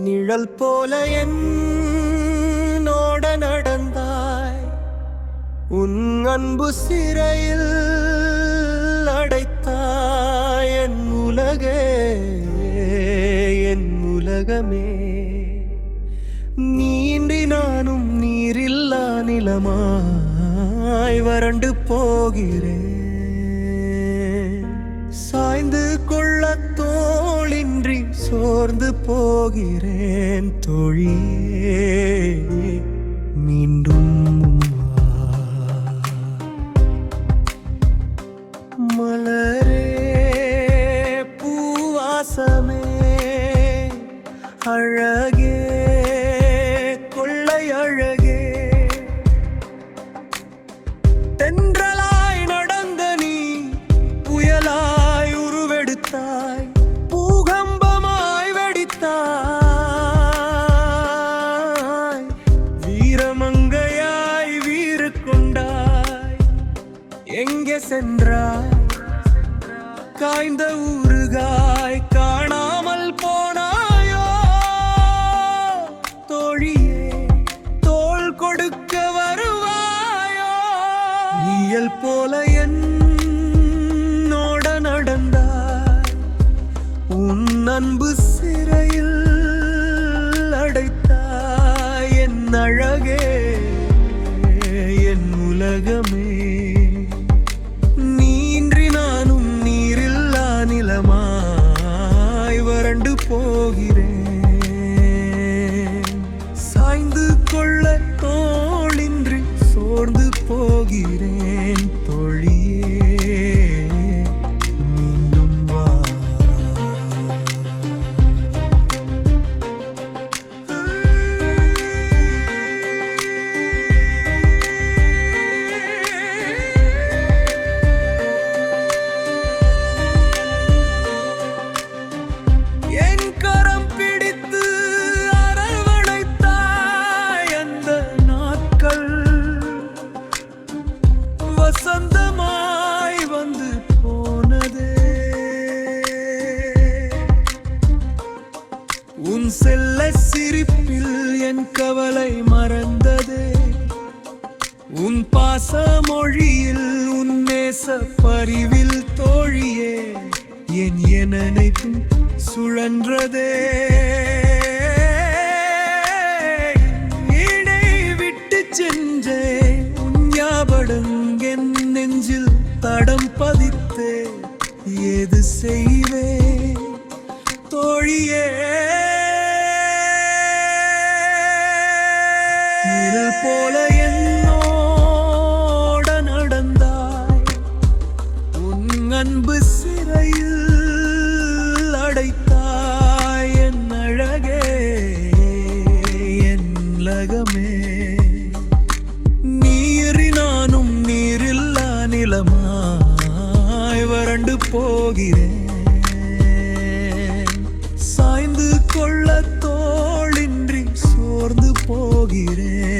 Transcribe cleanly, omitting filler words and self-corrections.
நிழல் போல என்னோட நடந்தாய். உன் அன்பு சிறையில் அடைத்தாய். என் உலகே, என் உலகமே. நீன்றி நானும் நீரில்லா நிலமாய் வறண்டு போகிறேன். சாய்ந்து கொள்ள தோளின்றி சோர்ந்து போகிறேன். தோழியே, மீண்டும் மலரே, பூவாசமே, அழகே, கொள்ளை அழகே. தென்றலாய் நடந்த நீ புயலாய் உருவெடுத்தாய். பூகம்பமாய் வெடித்தாய். வீரமங்கையாய் வீறு கொண்டாய். எங்கே சென்றாய்? காய்ந்த ஊறுகாய் காணாமல் போனாயோ? தோழியே, தோள் கொடுக்க வருவாயோ? நீயல் போல என்னோட நடந்தாய். உன் அன்பு சிறையில் அடைத்தாய். என் அழகே, என் உலகமே. நிலமாய் வறண்டு போகிறேன். சாய்ந்து கொள்ள தோளின்றி சோர்ந்து போகிறேன். தோழியே, மீண்டும் வா. வசந்தமாய் வந்து போனதே. உன் செல்ல சிரிப்பில் என் கவலை மறந்ததே. உன் பாச மொழியில் உன் நேச பரிவில் தோழியே என் நினைத்தும் சுழன்றதே. இடை விட்டு சென்றே உன் ஞாபகம் என் நெஞ்சில் தடம் பதித்தே. ஏது செய்வே தோழியே? நிழல் போல என்னோட நடந்தாய். உன் அன்பு சிறையில் அடைத்தாய். என் அழகே, என் உலகமே. நீரி நானும் நீரில்லா நிலமாய் வறண்டு போகிறேன். சாய்ந்து கொள்ள தோளின்றி சோர்ந்து போகிறேன்.